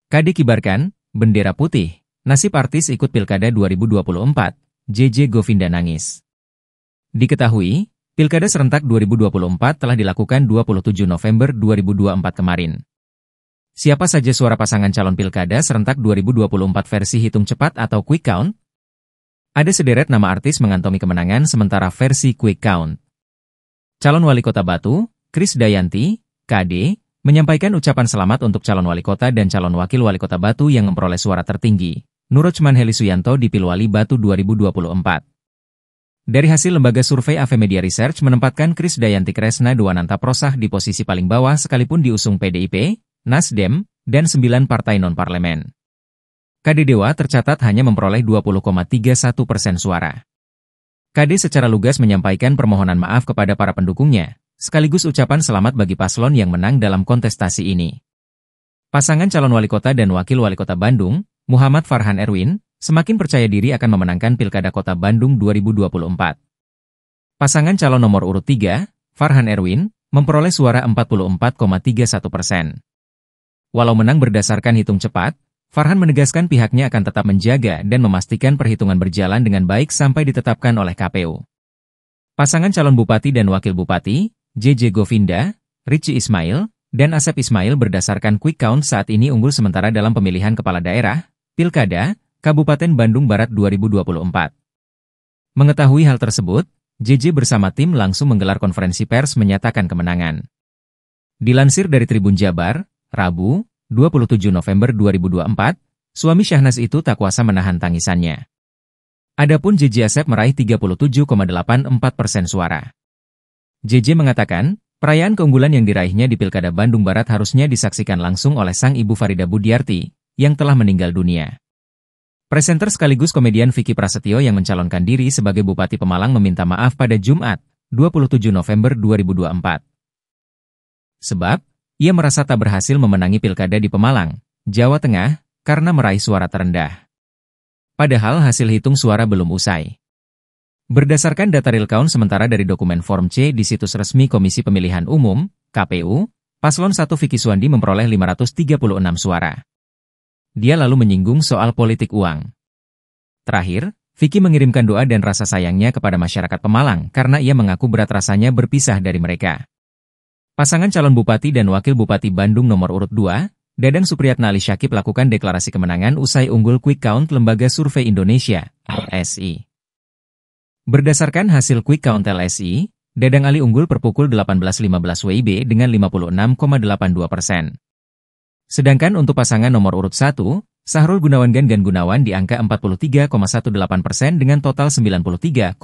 KD kibarkan, bendera putih, nasib artis ikut Pilkada 2024, JJ Govinda nangis. Diketahui, Pilkada serentak 2024 telah dilakukan 27 November 2024 kemarin. Siapa saja suara pasangan calon Pilkada serentak 2024 versi hitung cepat atau quick count? Ada sederet nama artis mengantongi kemenangan sementara versi quick count. Calon Wali Kota Batu, Krisdayanti, KD, menyampaikan ucapan selamat untuk calon wali kota dan calon wakil wali kota Batu yang memperoleh suara tertinggi, Nurrochman Heli Suyanto di Pilwali Batu 2024. Dari hasil lembaga survei Avemedia Research menempatkan Krisdayanti Kresna Dwananta Prosah di posisi paling bawah sekalipun diusung PDIP, Nasdem, dan 9 partai non-parlemen. KD Dewa tercatat hanya memperoleh 20,31% suara. KD secara lugas menyampaikan permohonan maaf kepada para pendukungnya, sekaligus ucapan selamat bagi paslon yang menang dalam kontestasi ini. Pasangan calon wali kota dan wakil wali kota Bandung, Muhammad Farhan Erwin, semakin percaya diri akan memenangkan Pilkada Kota Bandung 2024. Pasangan calon nomor urut 3, Farhan Erwin, memperoleh suara 44,31%. Walau menang berdasarkan hitung cepat, Farhan menegaskan pihaknya akan tetap menjaga dan memastikan perhitungan berjalan dengan baik sampai ditetapkan oleh KPU. Pasangan calon bupati dan wakil bupati, JJ Govinda, Richie Ismail, dan Asep Ismail berdasarkan quick count saat ini unggul sementara dalam pemilihan kepala daerah, Pilkada, Kabupaten Bandung Barat 2024. Mengetahui hal tersebut, JJ bersama tim langsung menggelar konferensi pers menyatakan kemenangan. Dilansir dari Tribun Jabar, Rabu, 27 November 2024, suami Syahnaz itu tak kuasa menahan tangisannya. Adapun JJ Asep meraih 37,84% suara. JJ mengatakan, perayaan keunggulan yang diraihnya di Pilkada Bandung Barat harusnya disaksikan langsung oleh sang ibu Farida Budiarti, yang telah meninggal dunia. Presenter sekaligus komedian Vicky Prasetyo yang mencalonkan diri sebagai Bupati Pemalang meminta maaf pada Jumat, 27 November 2024. Sebab, ia merasa tak berhasil memenangi Pilkada di Pemalang, Jawa Tengah, karena meraih suara terendah. Padahal hasil hitung suara belum usai. Berdasarkan data real count sementara dari dokumen Form C di situs resmi Komisi Pemilihan Umum, KPU, Paslon 1 Vicky Suwandi memperoleh 536 suara. Dia lalu menyinggung soal politik uang. Terakhir, Vicky mengirimkan doa dan rasa sayangnya kepada masyarakat Pemalang karena ia mengaku berat rasanya berpisah dari mereka. Pasangan calon Bupati dan Wakil Bupati Bandung nomor urut 2, Dadang Supriyatna Ali Syakib lakukan deklarasi kemenangan usai unggul quick count Lembaga Survei Indonesia, LSI. Berdasarkan hasil quick count LSI, Dadang Ali unggul per pukul 18.15 WIB dengan 56,82%. Sedangkan untuk pasangan nomor urut 1, Sahrul Gunawan Gangan Gunawan di angka 43,18% dengan total 93,60%.